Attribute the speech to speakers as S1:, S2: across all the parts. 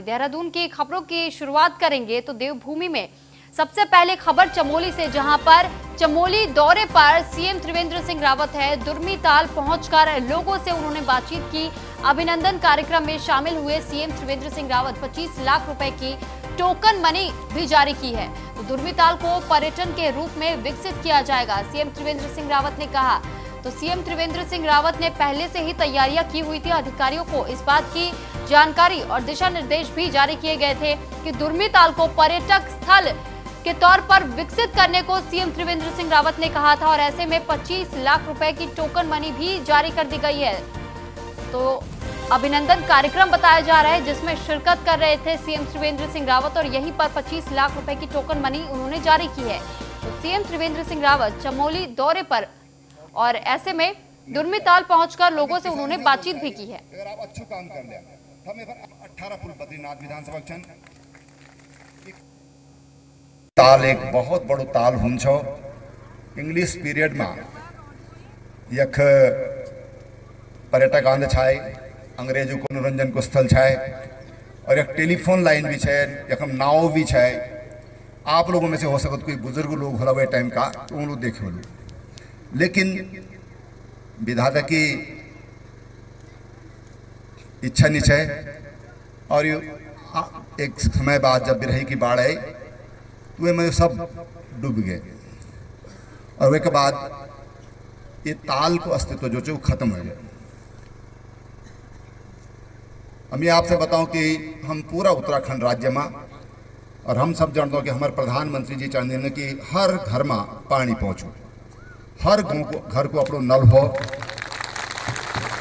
S1: देहरादून की खबरों की शुरुआत करेंगे तो देवभूमि में सबसे पहले खबर चमोली से, जहां पर चमोली दौरे पर सीएम त्रिवेंद्र सिंह रावत है। दुर्मीताल पहुंचकर लोगों से उन्होंने बातचीत की। अभिनंदन कार्यक्रम में शामिल हुए सीएम त्रिवेंद्र सिंह रावत 25 लाख रुपए की टोकन मनी भी जारी की है। तो दुर्मीताल को पर्यटन के रूप में विकसित किया जाएगा, सीएम त्रिवेंद्र सिंह रावत ने कहा। तो सीएम त्रिवेंद्र सिंह रावत ने पहले से ही तैयारियां की हुई थी। अधिकारियों को इस बात की जानकारी और दिशा निर्देश भी जारी किए गए थे कि दुर्मीताल को पर्यटक स्थल के तौर पर विकसित करने को सीएम त्रिवेंद्र सिंह रावत ने कहा था और ऐसे में 25 लाख रुपए की टोकन मनी भी जारी कर दी गई है। तो अभिनंदन कार्यक्रम बताया जा रहा है जिसमें शिरकत कर रहे थे सीएम त्रिवेंद्र सिंह रावत और यहीं पर 25 लाख रुपए की टोकन मनी उन्होंने जारी की है। तो सीएम त्रिवेंद्र सिंह रावत चमोली दौरे पर और ऐसे में दुर्मीताल पहुंचकर लोगों से उन्होंने बातचीत भी की है।
S2: अगर आप अच्छा काम कर लिया, हम 18 फुल बद्रीनाथ विधानसभा ताल एक बहुत बड़ो ताल हुन्छो। इंग्लिश पीरियड में यख पर्यटक आंद छाए, अंग्रेजों को मनोरंजन को स्थल छाए और एक टेलीफोन लाइन भी है, यखम नाव भी है। आप लोगों में से हो सकता कोई बुजुर्ग लोग होला टाइम का तो उन लोग देखे बोलो, लेकिन विधाता की इच्छा नहीं है और एक समय बाद जब बिरही की बाढ़ आई तो वे में सब डूब गए और वे के बाद ये ताल को अस्तित्व जो खत्म हो गया। हम ये आपसे बताऊं कि हम पूरा उत्तराखंड राज्य में और हम सब जानते हो कि हमारे प्रधानमंत्री जी चाहते हैं कि हर घर में पानी पहुंचो, हर घर को अपनो नल हो।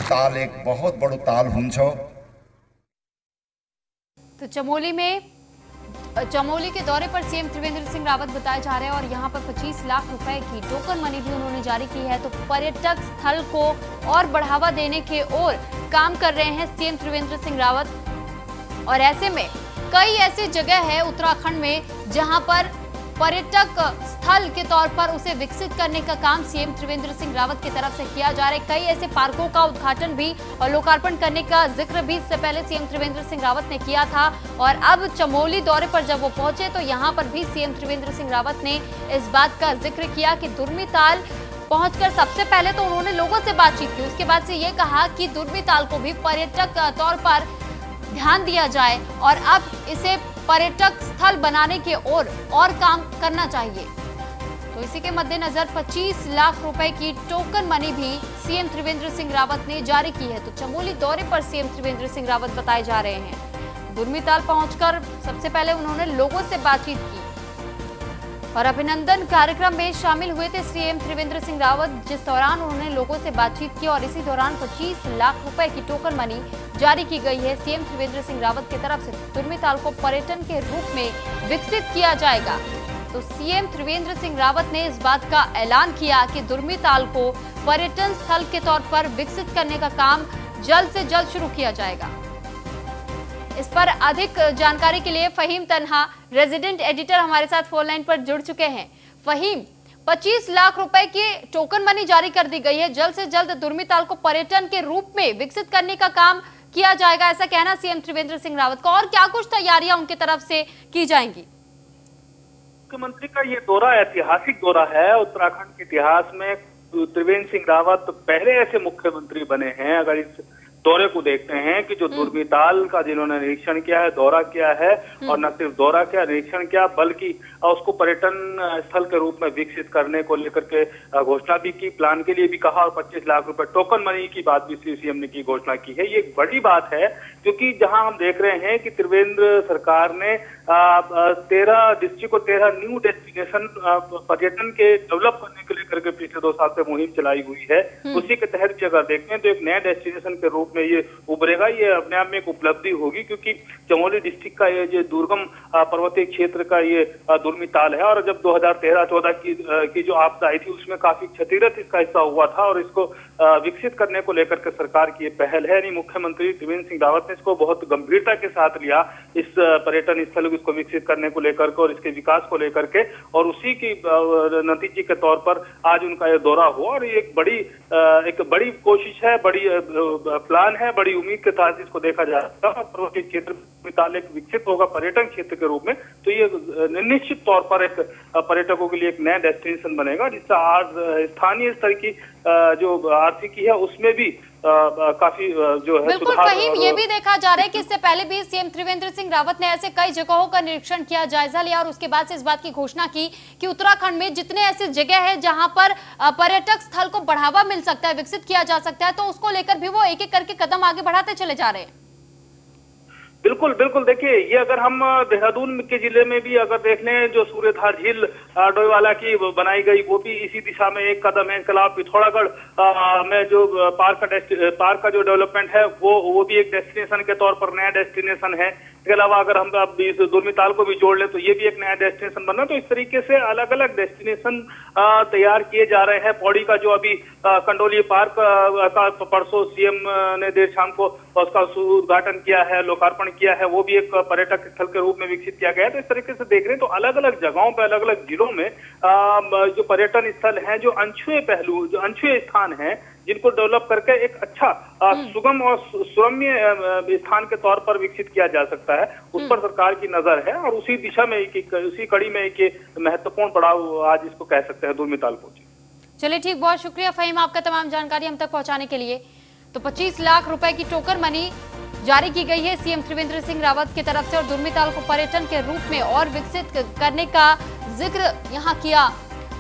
S2: ताल एक बहुत बड़ो ताल हुन्छो।
S1: तो चमोली के दौरे पर सीएम त्रिवेंद्र सिंह रावत बताए जा रहे हैं और यहां पर 25 लाख रुपए की टोकन मनी भी उन्होंने जारी की है। तो पर्यटक स्थल को और बढ़ावा देने के ओर काम कर रहे हैं सीएम त्रिवेंद्र सिंह रावत और ऐसे में कई ऐसी जगह है उत्तराखंड में जहां पर पर्यटक स्थल के तौर पर उसे विकसित करने का काम सीएम त्रिवेंद्र सिंह रावत की तरफ से किया जा रहा है। कई ऐसे पार्कों का उद्घाटन भी और लोकार्पण करने का जिक्र भी इससे पहले सीएम त्रिवेंद्र सिंह रावत ने किया था और अब चमोली दौरे पर जब वो पहुंचे तो यहां पर भी सीएम त्रिवेंद्र सिंह रावत ने इस बात का जिक्र किया कि दुर्मीताल पहुंचकर सबसे पहले तो उन्होंने लोगों से बातचीत की, उसके बाद से ये कहा कि दुर्मीताल को भी पर्यटक तौर पर ध्यान दिया जाए और अब इसे पर्यटक स्थल बनाने के और काम करना चाहिए। तो इसी के मद्देनजर 25 लाख रुपए की टोकन मनी भी सीएम त्रिवेंद्र सिंह रावत ने जारी की है। तो चमोली दौरे पर सीएम त्रिवेंद्र सिंह रावत बताए जा रहे हैं। दुर्मीताल पहुंचकर सबसे पहले उन्होंने लोगों से बातचीत की और अभिनंदन कार्यक्रम में शामिल हुए थे सीएम त्रिवेंद्र सिंह रावत, जिस दौरान उन्होंने लोगों से बातचीत की और इसी दौरान 25 लाख रुपए की टोकन मनी जारी की गई है। सीएम त्रिवेंद्र सिंह रावत की तरफ से दुर्मीताल को पर्यटन के रूप में विकसित किया जाएगा। तो सीएम त्रिवेंद्र सिंह रावत ने इस बात का ऐलान किया कि दुर्मीताल को पर्यटन स्थल के तौर पर विकसित करने का काम जल्द से जल्द शुरू किया जाएगा। इस पर अधिक जानकारी के लिए फहीम तन्हा रेजिडेंट एडिटर हमारे साथ फोन लाइन पर जुड़ चुके हैं। फहीम, 25 लाख रुपए की टोकन मनी जारी कर दी गई है, जल्द से जल्द दुर्मीताल को पर्यटन के रूप में विकसित करने का काम किया जाएगा, ऐसा कहना सीएम त्रिवेंद्र सिंह रावत का। और क्या कुछ तैयारियां उनकी तरफ से की जाएंगी?
S3: मुख्यमंत्री का ये दौरा ऐतिहासिक दौरा है। उत्तराखंड के इतिहास में त्रिवेंद्र सिंह रावत पहले ऐसे मुख्यमंत्री बने हैं, अगर इस दौरे को देखते हैं कि जो दुर्मीताल का जिन्होंने निरीक्षण किया है, दौरा किया है और न सिर्फ दौरा किया, निरीक्षण किया, बल्कि उसको पर्यटन स्थल के रूप में विकसित करने को लेकर के घोषणा भी की, प्लान के लिए भी कहा और 25 लाख रुपए टोकन मनी की बात भी सीएम ने की, घोषणा की है। ये एक बड़ी बात है क्योंकि जहां हम देख रहे हैं कि त्रिवेंद्र सरकार ने 13 डिस्ट्रिक्ट को 13 न्यू डेस्टिनेशन पर्यटन के डेवलप करने को लेकर के पिछले 2 साल से मुहिम चलाई हुई है। उसी के तहत अगर देखें तो एक नया डेस्टिनेशन के रूप में ये उभरेगा। ये अपने आप में एक उपलब्धि होगी क्योंकि चमोली डिस्ट्रिक्ट का ये जो दुर्गम पर्वतीय क्षेत्र का ये दुर्मीताल है और जब 2013-14 की जो आपदा आई थी उसमें काफी क्षतिग्रस्त इसका हिस्सा हुआ था और इसको विकसित करने को लेकर के सरकार की ये पहल है। यानी मुख्यमंत्री त्रिवेंद्र सिंह रावत ने इसको बहुत गंभीरता के साथ लिया, इस पर्यटन स्थल इसको विकसित करने को लेकर के और इसके विकास को लेकर के, और उसी की नतीजे के तौर पर आज उनका ये दौरा हुआ और ये एक बड़ी कोशिश है, बड़ी प्लान रुझान है, बड़ी उम्मीद के साथ इसको देखा जा सकता है। पर्वतीय क्षेत्र नैनीताल एक विकसित होगा पर्यटन क्षेत्र के रूप में, तो ये निश्चित तौर पर एक पर्यटकों के लिए एक नया डेस्टिनेशन बनेगा, जिससे आज स्थानीय स्तर की जो आर्थिकी है उसमें भी काफी जो है
S1: बिल्कुल। कहीं ये भी देखा जा रहा है कि इससे पहले भी सीएम त्रिवेंद्र सिंह रावत ने ऐसे कई जगहों का निरीक्षण किया, जायजा लिया और उसके बाद से इस बात की घोषणा की कि उत्तराखंड में जितने ऐसे जगह है जहां पर पर्यटक स्थल को बढ़ावा मिल सकता है, विकसित किया जा सकता है, तो उसको लेकर भी वो एक एक करके कदम आगे बढ़ाते चले जा रहे हैं।
S3: बिल्कुल बिल्कुल। देखिए, ये अगर हम देहरादून के जिले में भी अगर देख लें, जो सूर्यधार झील डोईवाला की बनाई गई, वो भी इसी दिशा में एक कदम है। इसके अलावा पिथौरागढ़ में जो पार्क का जो डेवलपमेंट है वो भी एक डेस्टिनेशन के तौर पर नया डेस्टिनेशन है। इसके अलावा अगर हम अब इस दुर्मिताल को भी जोड़ लें तो ये भी एक नया डेस्टिनेशन बनना। तो इस तरीके से अलग अलग डेस्टिनेशन तैयार किए जा रहे हैं। पौड़ी का जो अभी कंडोली पार्क का परसों सीएम ने देर शाम को उसका उद्घाटन किया है, लोकार्पण किया है, वो भी एक पर्यटक स्थल के रूप में विकसित किया गया है। तो इस तरीके से देख रहे हैं तो अलग अलग जगहों पर, अलग अलग जिलों में जो पर्यटन स्थल हैं, जो अनछुए पहलू, जो अनछुए स्थान हैं, जिनको डेवलप करके एक अच्छा सुगम और सुरम्य स्थान के तौर पर विकसित किया जा सकता है, उस पर सरकार की नजर है। और उसी दिशा में उसी कड़ी में एक महत्वपूर्ण पड़ाव आज इसको कह सकते हैं दुर्मिताल पहुंचे।
S1: चलिए ठीक, बहुत शुक्रिया फहीम आपका तमाम जानकारी हम तक पहुंचाने के लिए। तो 25 लाख रुपए की टोकन मनी जारी की गई है सीएम त्रिवेंद्र सिंह रावत की तरफ से और दुर्मिताल को पर्यटन के रूप में और विकसित करने का जिक्र यहां किया।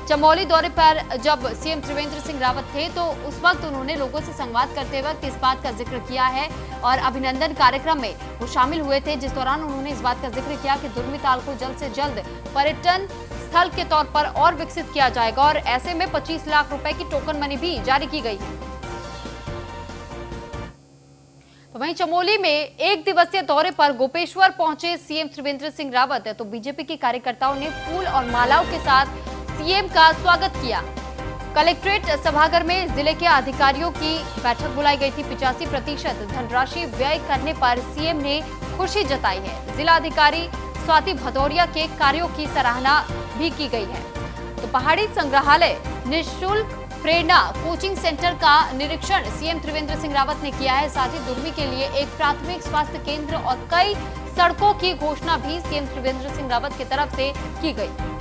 S1: चमोली दौरे पर जब सीएम त्रिवेंद्र सिंह रावत थे तो उस वक्त उन्होंने लोगों से संवाद करते वक्त इस बात का जिक्र किया है और अभिनंदन कार्यक्रम में वो शामिल हुए थे, जिस दौरान उन्होंने इस बात का जिक्र किया कि दुर्मिताल को जल्द से जल्द पर्यटन स्थल के तौर पर और विकसित किया जाएगा और ऐसे में 25 लाख रुपए की टोकन मनी भी जारी की गई है। तो वहीं चमोली में एक दिवसीय दौरे पर गोपेश्वर पहुंचे सीएम त्रिवेंद्र सिंह रावत, तो बीजेपी के कार्यकर्ताओं ने फूल और मालाओं के साथ सीएम का स्वागत किया। कलेक्ट्रेट सभागार में जिले के अधिकारियों की बैठक बुलाई गई थी। 85% धनराशि व्यय करने पर सीएम ने खुशी जताई है। जिला अधिकारी स्वाति भदौरिया के कार्यों की सराहना भी की गई है। तो पहाड़ी संग्रहालय निःशुल्क प्रेरणा कोचिंग सेंटर का निरीक्षण सीएम त्रिवेंद्र सिंह रावत ने किया है। साथ ही दुर्मी के लिए एक प्राथमिक स्वास्थ्य केंद्र और कई सड़कों की घोषणा भी सीएम त्रिवेंद्र सिंह रावत की तरफ से की गई।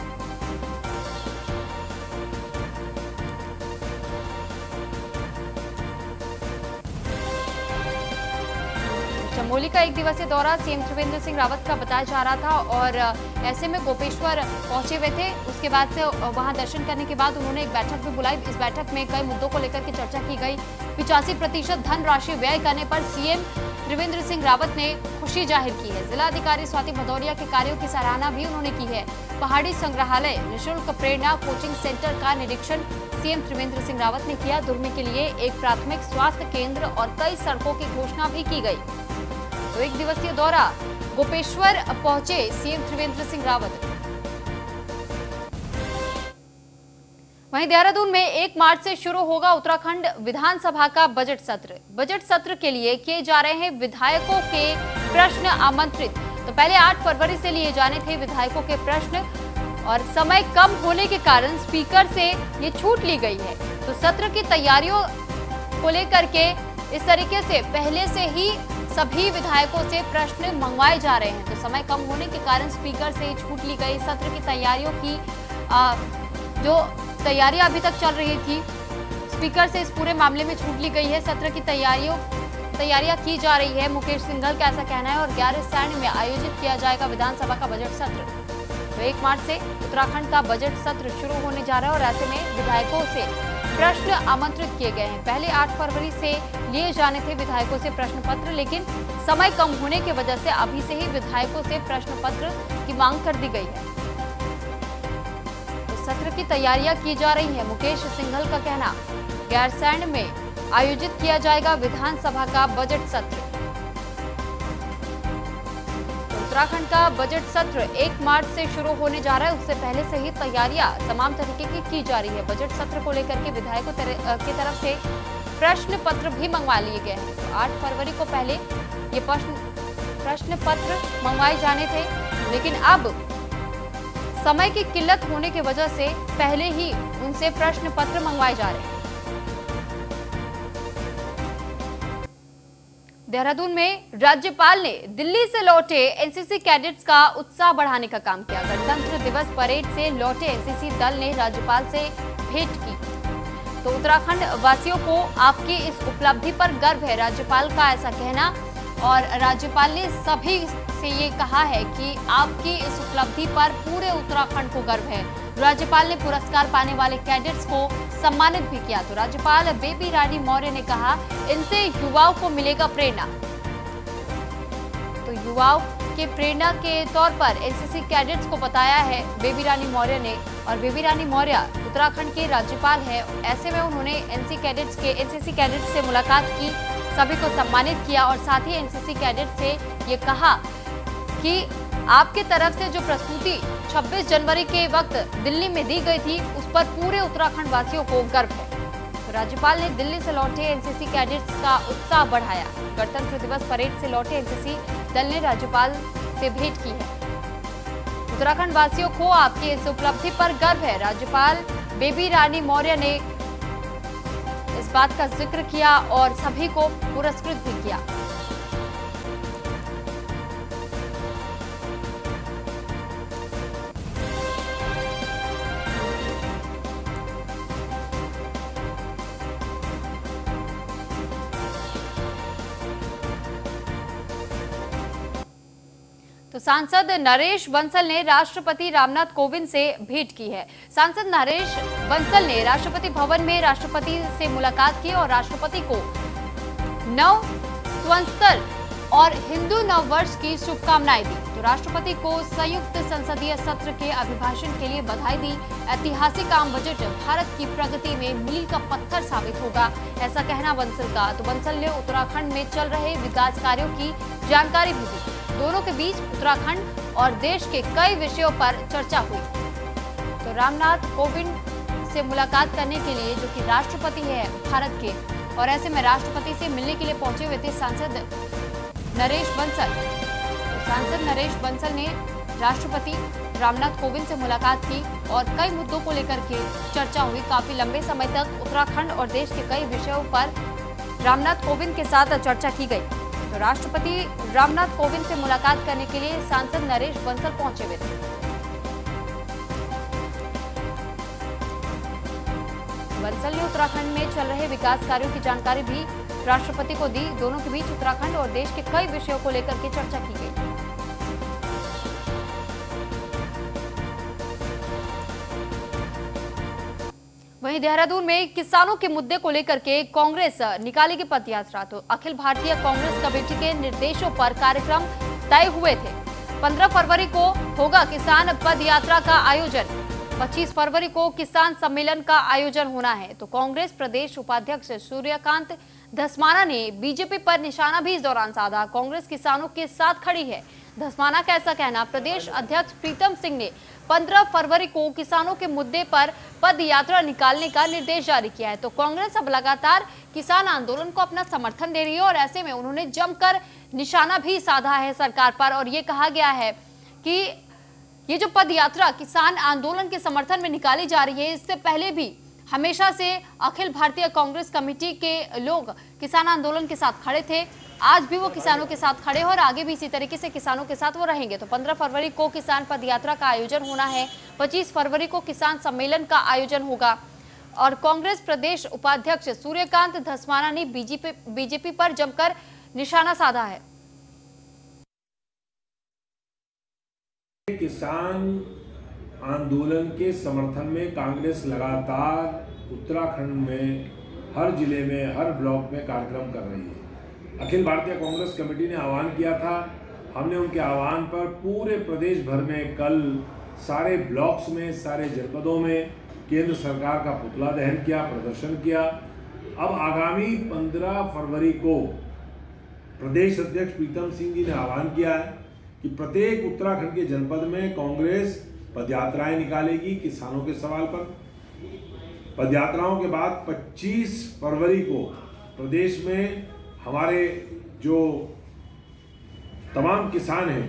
S1: चमोली का एक दिवसीय दौरा सीएम त्रिवेंद्र सिंह रावत का बताया जा रहा था और ऐसे में गोपेश्वर पहुंचे हुए थे। उसके बाद से वहां दर्शन करने के बाद उन्होंने एक बैठक भी बुलाई। इस बैठक में कई मुद्दों को लेकर के चर्चा की गई। 85% धनराशि व्यय करने पर सीएम त्रिवेंद्र सिंह रावत ने खुशी जाहिर की है। जिला अधिकारी स्वाति भदौरिया के कार्यों की सराहना भी उन्होंने की है। पहाड़ी संग्रहालय निःशुल्क प्रेरणा कोचिंग सेंटर का निरीक्षण सीएम त्रिवेंद्र सिंह रावत ने किया। दुर्मी के लिए एक प्राथमिक स्वास्थ्य केंद्र और कई सड़कों की घोषणा भी की गई। तो एक दिवसीय दौरा गोपेश्वर पहुंचे सीएम त्रिवेंद्र सिंह रावत। वहीं देहरादून में 1 मार्च से शुरू होगा उत्तराखंड विधानसभा का बजट सत्र। बजट सत्र के लिए किए जा रहे हैं विधायकों के प्रश्न आमंत्रित। तो पहले 8 फरवरी से लिए जाने थे विधायकों के प्रश्न और समय कम होने के कारण स्पीकर से ये छूट ली गई है। तो सत्र की तैयारियों को लेकर के इस तरीके से पहले से ही सभी विधायकों से प्रश्न मंगवाए जा रहे हैं। तो समय कम होने के कारण स्पीकर से छूट ली गई। सत्र की तैयारियों की जो तैयारियां अभी तक चल रही थी, स्पीकर से इस पूरे मामले में छूट ली गई है। सत्र की तैयारियां की जा रही है। मुकेश सिंघल का ऐसा कहना है और 11 सैंड में आयोजित किया जाएगा विधानसभा का बजट सत्र। तो 1 मार्च से उत्तराखंड का बजट सत्र शुरू होने जा रहा है और ऐसे में विधायकों से प्रश्न आमंत्रित किए गए हैं। पहले 8 फरवरी से लिए जाने थे विधायकों से प्रश्न पत्र, लेकिन समय कम होने की वजह से अभी से ही विधायकों से प्रश्न पत्र की मांग कर दी गई है। तो सत्र की तैयारियां की जा रही है। मुकेश सिंघल का कहना, गैरसैंण में आयोजित किया जाएगा विधानसभा का बजट सत्र। उत्तराखंड का बजट सत्र 1 मार्च से शुरू होने जा रहा है। उससे पहले से ही तैयारियां तमाम तरीके की जा रही है। बजट सत्र को लेकर के विधायकों की तरफ से प्रश्न पत्र भी मंगवा लिए गए हैं। तो 8 फरवरी को पहले ये प्रश्न पत्र मंगवाए जाने थे, लेकिन अब समय की किल्लत होने की वजह से पहले ही उनसे प्रश्न पत्र मंगवाए जा रहे हैं। देहरादून में राज्यपाल ने दिल्ली से लौटे एनसीसी कैडेट्स का उत्साह बढ़ाने का काम किया। गणतंत्र दिवस परेड से लौटे एनसीसी दल ने राज्यपाल से भेंट की। तो उत्तराखंड वासियों को आपकी इस उपलब्धि पर गर्व है, राज्यपाल का ऐसा कहना। और राज्यपाल ने सभी से ये कहा है कि आपकी इस उपलब्धि पर पूरे उत्तराखंड को गर्व है। राज्यपाल ने पुरस्कार पाने वाले कैडेट्स को सम्मानित भी किया। तो राज्यपाल बेबी रानी मौर्य ने कहा, इनसे युवाओं को मिलेगा प्रेरणा। तो युवाओं के प्रेरणा के तौर पर एनसीसी कैडेट्स को बताया है बेबी रानी मौर्य ने। और बेबी रानी मौर्य उत्तराखंड के राज्यपाल है। ऐसे में उन्होंने एनसीसी कैडेट्स से मुलाकात की, सभी को सम्मानित किया और साथ ही एनसीसी कैडेट से ये कहा कि आपके तरफ से जो प्रस्तुति 26 जनवरी के वक्त दिल्ली में दी गई थी, उस पर पूरे उत्तराखंड वासियों को गर्व है। तो राज्यपाल ने दिल्ली से लौटे एनसीसी कैडेट्स का उत्साह बढ़ाया। गणतंत्र दिवस परेड से लौटे एनसीसी दल ने राज्यपाल से भेंट की है। उत्तराखंड वासियों को आपकी इस उपलब्धि पर गर्व है, राज्यपाल बेबी रानी मौर्य ने इस बात का जिक्र किया और सभी को पुरस्कृत भी किया। तो सांसद नरेश बंसल ने राष्ट्रपति रामनाथ कोविंद से भेंट की है। सांसद नरेश बंसल ने राष्ट्रपति भवन में राष्ट्रपति से मुलाकात की और राष्ट्रपति को नव संवत्सर और हिंदू नव वर्ष की शुभकामनाएं दी। तो राष्ट्रपति को संयुक्त संसदीय सत्र के अभिभाषण के लिए बधाई दी। ऐतिहासिक आम बजट भारत की प्रगति में मील का पत्थर साबित होगा, ऐसा कहना बंसल का। तो बंसल ने उत्तराखंड में चल रहे विकास कार्यों की जानकारी भी दी। दोनों के बीच उत्तराखंड और देश के कई विषयों पर चर्चा हुई। तो रामनाथ कोविंद से मुलाकात करने के लिए, जो कि राष्ट्रपति है भारत के, और ऐसे में राष्ट्रपति से मिलने के लिए पहुंचे हुए थे सांसद नरेश बंसल। तो सांसद नरेश बंसल ने राष्ट्रपति रामनाथ कोविंद से मुलाकात की और कई मुद्दों को लेकर के चर्चा हुई। काफी लंबे समय तक उत्तराखंड और देश के कई विषयों पर रामनाथ कोविंद के साथ चर्चा की गई। तो राष्ट्रपति रामनाथ कोविंद से मुलाकात करने के लिए सांसद नरेश बंसल पहुंचे हुए थे। बंसल ने उत्तराखंड में चल रहे विकास कार्यों की जानकारी भी राष्ट्रपति को दी। दोनों के बीच उत्तराखंड और देश के कई विषयों को लेकर के चर्चा की गई। वहीं देहरादून में किसानों के मुद्दे को लेकर के कांग्रेस निकालेगी पदयात्रा। तो अखिल भारतीय कांग्रेस कमेटी के निर्देशों पर कार्यक्रम तय हुए थे। 15 फरवरी को होगा किसान पदयात्रा का आयोजन। 25 फरवरी को किसान सम्मेलन का आयोजन होना है। तो कांग्रेस प्रदेश उपाध्यक्ष सूर्यकांत धस्माना ने बीजेपी पर निशाना भी इस दौरान साधा। कांग्रेस किसानों के साथ खड़ी है, धस्माना का ऐसा कहना। प्रदेश अध्यक्ष प्रीतम सिंह ने 15 फरवरी को किसानों के मुद्दे पर पद यात्रा निकालने का निर्देश जारी किया है। तो कांग्रेस अब लगातार किसान आंदोलन को अपना समर्थन दे रही है और ऐसे में उन्होंने जमकर निशाना भी साधा है सरकार पर। और ये कहा गया है कि ये जो पद यात्रा किसान आंदोलन के समर्थन में निकाली जा रही है, इससे पहले भी हमेशा से अखिल भारतीय कांग्रेस कमेटी के लोग किसान आंदोलन के साथ खड़े थे। आज भी वो किसानों के साथ खड़े हैं और आगे भी इसी तरीके से किसानों के साथ वो रहेंगे। तो 15 फरवरी को किसान पदयात्रा का आयोजन होना है। 25 फरवरी को किसान सम्मेलन का आयोजन होगा। और कांग्रेस प्रदेश उपाध्यक्ष सूर्यकांत धस्माना ने बीजेपी पर जमकर निशाना साधा है।
S4: किसान आंदोलन के समर्थन में कांग्रेस लगातार उत्तराखंड में हर जिले में, हर ब्लॉक में कार्यक्रम कर रही है। अखिल भारतीय कांग्रेस कमेटी ने आह्वान किया था, हमने उनके आह्वान पर पूरे प्रदेश भर में कल सारे ब्लॉक्स में, सारे जनपदों में केंद्र सरकार का पुतला दहन किया, प्रदर्शन किया। अब आगामी 15 फरवरी को प्रदेश अध्यक्ष प्रीतम सिंह जी ने आह्वान किया है कि प्रत्येक उत्तराखंड के जनपद में कांग्रेस पदयात्राएं निकालेगी किसानों के सवाल पर। पदयात्राओं के बाद 25 फरवरी को प्रदेश में हमारे जो तमाम किसान हैं,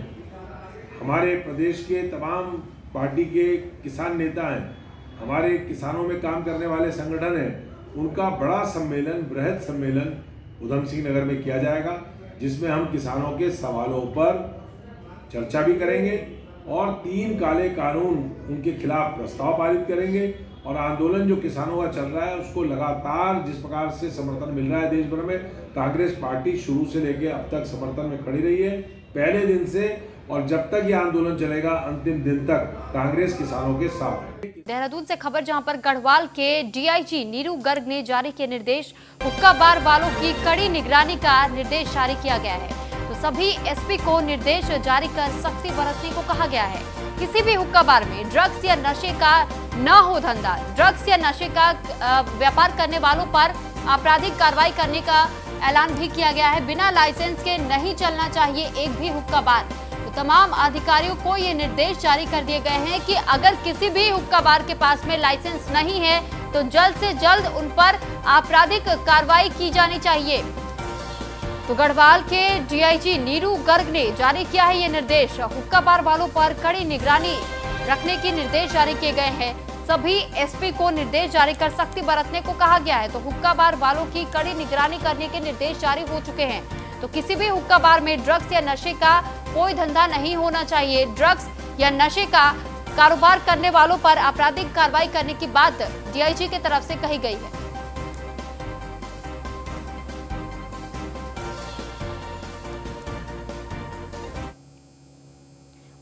S4: हमारे प्रदेश के तमाम पार्टी के किसान नेता हैं, हमारे किसानों में काम करने वाले संगठन हैं, उनका बड़ा सम्मेलन, बृहद सम्मेलन ऊधम सिंह नगर में किया जाएगा। जिसमें हम किसानों के सवालों पर चर्चा भी करेंगे और 3 काले कानून उनके खिलाफ प्रस्ताव पारित करेंगे। और आंदोलन जो किसानों का चल रहा है उसको लगातार जिस प्रकार से समर्थन मिल रहा है देश भर में, कांग्रेस पार्टी शुरू से लेकर अब तक समर्थन में खड़ी रही है, पहले दिन से। और जब तक ये आंदोलन चलेगा अंतिम दिन तक कांग्रेस किसानों के साथ है।
S1: देहरादून से खबर, जहां पर गढ़वाल के डीआईजी नीरू गर्ग ने जारी किए निर्देश, हुक्का बार वालों की कड़ी निगरानी का निर्देश जारी किया गया है। तो सभी एसपी को निर्देश जारी कर सख्ती बरतने को कहा गया है। किसी भी हुक्का बार में ड्रग्स या नशे का न हो धंधा, ड्रग्स या नशे का व्यापार करने वालों पर आपराधिक कार्रवाई करने का ऐलान भी किया गया है। बिना लाइसेंस के नहीं चलना चाहिए एक भी हुक्का बार। तो तमाम अधिकारियों को ये निर्देश जारी कर दिए गए हैं कि अगर किसी भी हुक्का बार के पास में लाइसेंस नहीं है तो जल्द से जल्द उन पर आपराधिक कार्रवाई की जानी चाहिए। तो गढ़वाल के डीआईजी नीरू गर्ग ने जारी किया है ये निर्देश। हुक्का बार वालों पर कड़ी निगरानी रखने के निर्देश जारी किए गए हैं। सभी एसपी को निर्देश जारी कर सख्ती बरतने को कहा गया है। तो हुक्का बार वालों की कड़ी निगरानी करने के निर्देश जारी हो चुके हैं। तो किसी भी हुक्का बार में ड्रग्स या नशे का कोई धंधा नहीं होना चाहिए। ड्रग्स या नशे का कारोबार करने वालों पर आपराधिक कार्रवाई करने की बात डीआईजी की तरफ से कही गई है।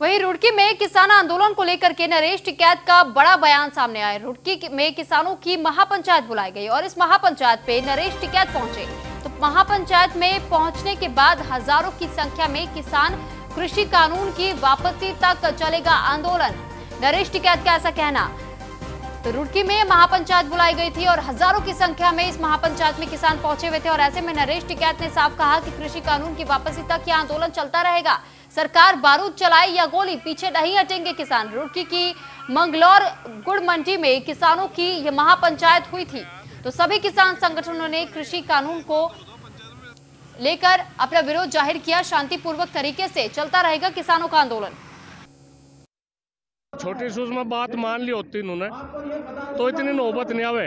S1: वहीं रुड़की में किसान आंदोलन को लेकर के नरेश टिकैत का बड़ा बयान सामने आया। रुड़की में किसानों की महापंचायत बुलाई गई और इस महापंचायत पे नरेश टिकैत पहुंचे। तो महापंचायत में पहुंचने के बाद हजारों की संख्या में किसान कृषि कानून की वापसी तक चलेगा आंदोलन, नरेश टिकैत का ऐसा कहना। तो रुड़की में महापंचायत बुलाई गई थी और हजारों की संख्या में इस महापंचायत में किसान पहुंचे हुए थे और ऐसे में नरेश टिकैत ने साफ कहा कि कृषि कानून की वापसी तक यह आंदोलन चलता रहेगा। सरकार बारूद चलाए या गोली, पीछे नहीं हटेंगे किसान। रुड़की की मंगलौर गुड़ मंडी में किसानों की यह महापंचायत हुई थी। तो सभी किसान संगठनों ने कृषि कानून को लेकर अपना विरोध जाहिर किया। शांतिपूर्वक तरीके से चलता रहेगा किसानों का आंदोलन।
S5: छोटी सूझ में बात मान ली होती इन्होंने तो इतनी नौबत नहीं आवे।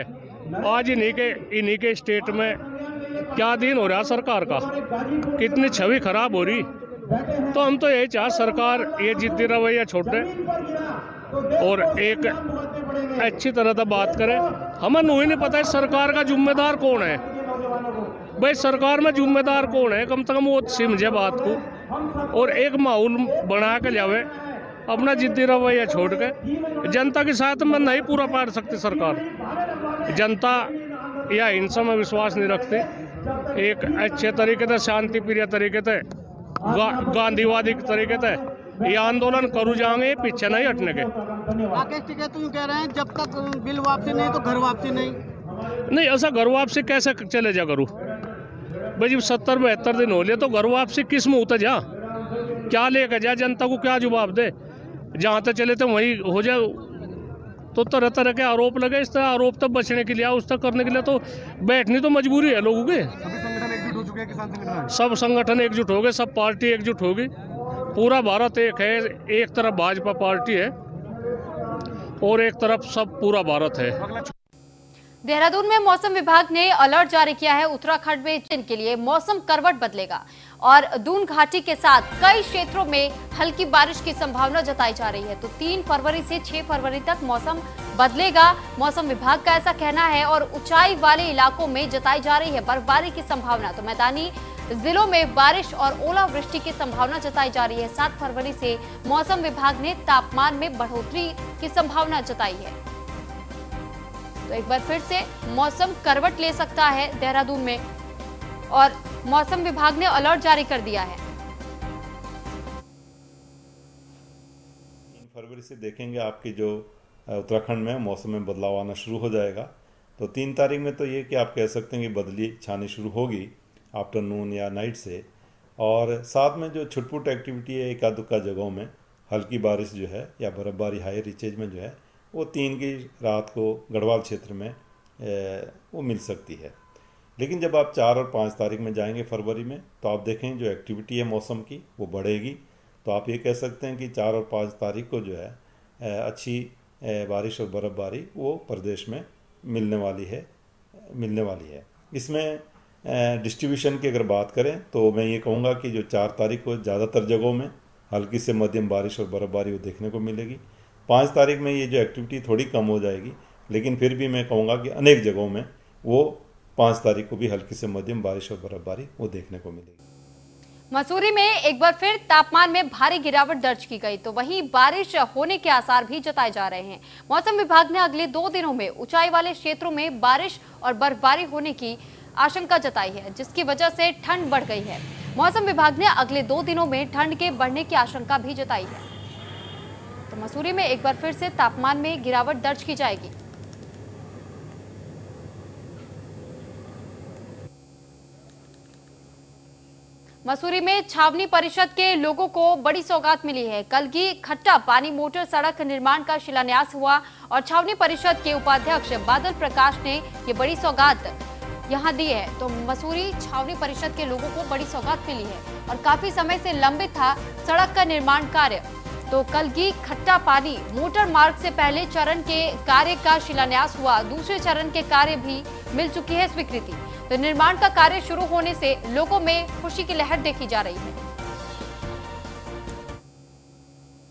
S5: आज इन्हीं के स्टेट में क्या दिन हो रहा सरकार का, कितनी छवि खराब हो रही। तो हम तो यही चाह सरकार ये जिद्दी रवैया छोड़े और एक अच्छी तरह से बात करे। हमें नहीं पता है सरकार का जिम्मेदार कौन है। भाई सरकार में जिम्मेदार कौन है, कम से कम वो समझे बात को और एक माहौल बना के लावे। अपना जिद्दी रवैया छोड़ के जनता के साथ में नहीं पूरा पार सकती सरकार। जनता या हिंसा में विश्वास नहीं रखती। एक अच्छे तरीके से शांति प्रिय तरीके से गांधीवादी तरीके से ये आंदोलन करू जाएंगे, पीछे नहीं हटने के।
S6: राकेश टिकैत तो कह रहे हैं जब तक बिल वापसी नहीं तो घर वापसी नहीं।
S5: ऐसा घर वापसी कैसे चले जा करूँ भाई। जब 70-72 दिन हो लिए तो घर वापसी किस मुँह तक जा, क्या लेकर जा, जनता को क्या जवाब दे। जहाँ तक चले तो वही हो जाए। तो तरह तरह के आरोप लगे, इस तरह आरोप तक बचने के लिए, उस तक करने के लिए तो बैठनी तो मजबूरी है लोगों के। सब संगठन एकजुट हो गए, सब पार्टी एकजुट होगी। पूरा भारत एक है, एक तरफ भाजपा पार्टी है और एक तरफ सब पूरा भारत है।
S1: देहरादून में मौसम विभाग ने अलर्ट जारी किया है। उत्तराखंड में दिन के लिए मौसम करवट बदलेगा और दून घाटी के साथ कई क्षेत्रों में हल्की बारिश की संभावना जताई जा रही है। तो 3 फरवरी से 6 फरवरी तक मौसम बदलेगा, मौसम विभाग का ऐसा कहना है। और ऊंचाई वाले इलाकों में जताई जा रही है बर्फबारी की संभावना। तो मैदानी जिलों में बारिश और ओलावृष्टि की संभावना जताई जा रही है। 7 फरवरी से मौसम विभाग ने तापमान में बढ़ोतरी की संभावना जताई है। तो एक बार फिर से मौसम करवट ले सकता है देहरादून में और मौसम विभाग ने अलर्ट जारी कर दिया है।
S7: 3 फरवरी से देखेंगे आपकी जो उत्तराखंड में मौसम में बदलाव आना शुरू हो जाएगा। तो 3 तारीख में तो ये कि आप कह सकते हैं कि बदली छानी शुरू होगी आफ्टरनून या नाइट से। और साथ में जो छुटपुट एक्टिविटी है एका दुक्का जगहों में हल्की बारिश जो है या बर्फबारी हाई रिचेज में जो है वो 3 की रात को गढ़वाल क्षेत्र में वो मिल सकती है। लेकिन जब आप 4 और 5 तारीख में जाएंगे फरवरी में तो आप देखें जो एक्टिविटी है मौसम की वो बढ़ेगी। तो आप ये कह सकते हैं कि 4 और 5 तारीख को जो है अच्छी बारिश और बर्फबारी वो प्रदेश में मिलने वाली है। इसमें डिस्ट्रीब्यूशन की अगर बात करें तो मैं ये कहूँगा कि जो 4 तारीख को ज़्यादातर जगहों में हल्की से मध्यम बारिश और बर्फ़बारी वो देखने को मिलेगी। 5 तारीख में ये जो एक्टिविटी थोड़ी कम हो जाएगी, लेकिन फिर भी मैं कहूँगा कि अनेक जगहों में वो 5 तारीख को भी हल्की से मध्यम बारिश और बर्फ़बारी वो देखने को मिलेगी।
S1: मसूरी में एक बार फिर तापमान में भारी गिरावट दर्ज की गई, तो वहीं बारिश होने के आसार भी जताए जा रहे हैं। मौसम विभाग ने अगले 2 दिनों में ऊंचाई वाले क्षेत्रों में बारिश और बर्फबारी होने की आशंका जताई है, जिसकी वजह से ठंड बढ़ गई है। मौसम विभाग ने अगले 2 दिनों में ठंड के बढ़ने की आशंका भी जताई है। तो मसूरी में एक बार फिर से तापमान में गिरावट दर्ज की जाएगी। मसूरी में छावनी परिषद के लोगों को बड़ी सौगात मिली है। कलगी खट्टा पानी मोटर सड़क निर्माण का शिलान्यास हुआ और छावनी परिषद के उपाध्यक्ष बादल प्रकाश ने ये बड़ी सौगात यहां दी है। तो मसूरी छावनी परिषद के लोगों को बड़ी सौगात मिली है और काफी समय से लंबित था सड़क का निर्माण कार्य। तो कलगी खट्टा पानी मोटर मार्ग से पहले चरण के कार्य का शिलान्यास हुआ, दूसरे चरण के कार्य भी मिल चुकी है स्वीकृति। तो निर्माण का कार्य शुरू होने से लोगों में खुशी की लहर देखी जा रही है।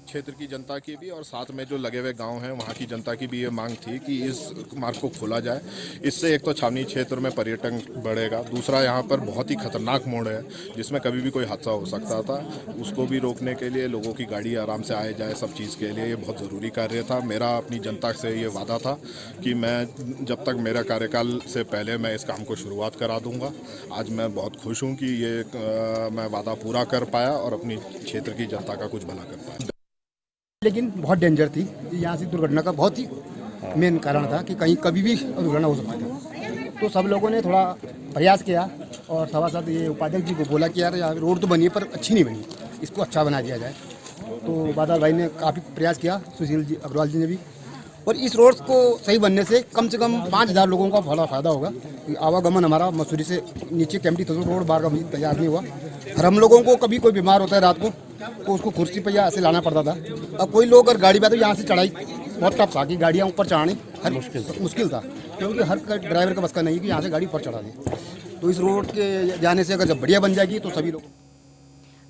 S8: क्षेत्र की जनता की भी और साथ में जो लगे हुए गांव हैं वहां की जनता की भी ये मांग थी कि इस मार्ग को खोला जाए। इससे एक तो छावनी क्षेत्र में पर्यटन बढ़ेगा, दूसरा यहाँ पर बहुत ही खतरनाक मोड़ है जिसमें कभी भी कोई हादसा हो सकता था। उसको भी रोकने के लिए लोगों की गाड़ी आराम से आए जाए, सब चीज़ के लिए ये बहुत ज़रूरी कार्य था। मेरा अपनी जनता से ये वादा था कि मैं जब तक मेरा कार्यकाल से पहले मैं इस काम को शुरुआत करा दूँगा। आज मैं बहुत खुश हूँ कि ये मैं वादा पूरा कर पाया और अपनी क्षेत्र की जनता का कुछ भला कर पाया।
S9: लेकिन बहुत डेंजर थी, यहाँ से दुर्घटना का बहुत ही मेन कारण था कि कहीं कभी भी दुर्घटना हो सकती था। तो सब लोगों ने थोड़ा प्रयास किया और सभासद ये उपाध्यक्ष जी को बोला कि यार यहाँ रोड तो बनी है पर अच्छी नहीं बनी, इसको अच्छा बना दिया जाए। तो बादल भाई ने काफ़ी प्रयास किया, सुशील जी अग्रवाल जी ने भी। और इस रोड को सही बनने से कम 5,000 लोगों का बड़ा फायदा होगा। आवागमन हमारा मसूरी से नीचे कैंपटी रोड बार का तैयार नहीं हुआ। और हम लोगों को कभी कोई बीमार होता है रात को तो उसको कुर्सी पर या ऐसे लाना पड़ता था। अब कोई लोग अगर गाड़ी पे तो यहाँ से चढ़ाई बहुत टफ था कि गाड़ियाँ ऊपर चढ़ानी हर मुश्किल था, क्योंकि हर ड्राइवर का बस का नहीं कि यहाँ से गाड़ी ऊपर चढ़ा दे। तो इस रोड के जाने से अगर जब बढ़िया बन जाएगी तो सभी लोग।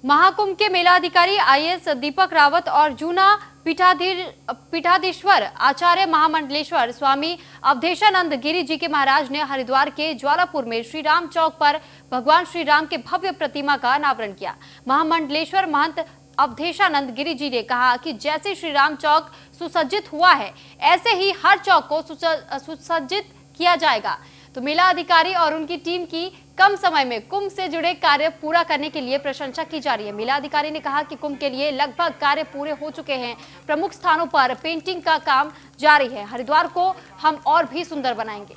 S1: महाकुंभ के मेला अधिकारी IAS दीपक रावत और जूना पीठाधीश्वर आचार्य महामंडलेश्वर स्वामी अवधेशानंद गिरी जी के महाराज ने हरिद्वार के ज्वालापुर में श्री राम चौक पर भगवान श्री राम के भव्य प्रतिमा का अनावरण किया। महामंडलेश्वर महंत अवधेशानंद गिरी जी ने कहा कि जैसे श्री राम चौक सुसज्जित हुआ है, ऐसे ही हर चौक को सुसज्जित किया जाएगा। तो मेला अधिकारी और उनकी टीम की कम समय में कुंभ से जुड़े कार्य पूरा करने के लिए प्रशंसा की जा रही है। मेला अधिकारी ने कहा कि कुंभ के लिए लगभग कार्य पूरे हो चुके हैं। प्रमुख स्थानों पर पेंटिंग का काम जारी है। हरिद्वार को हम और भी सुंदर बनाएंगे।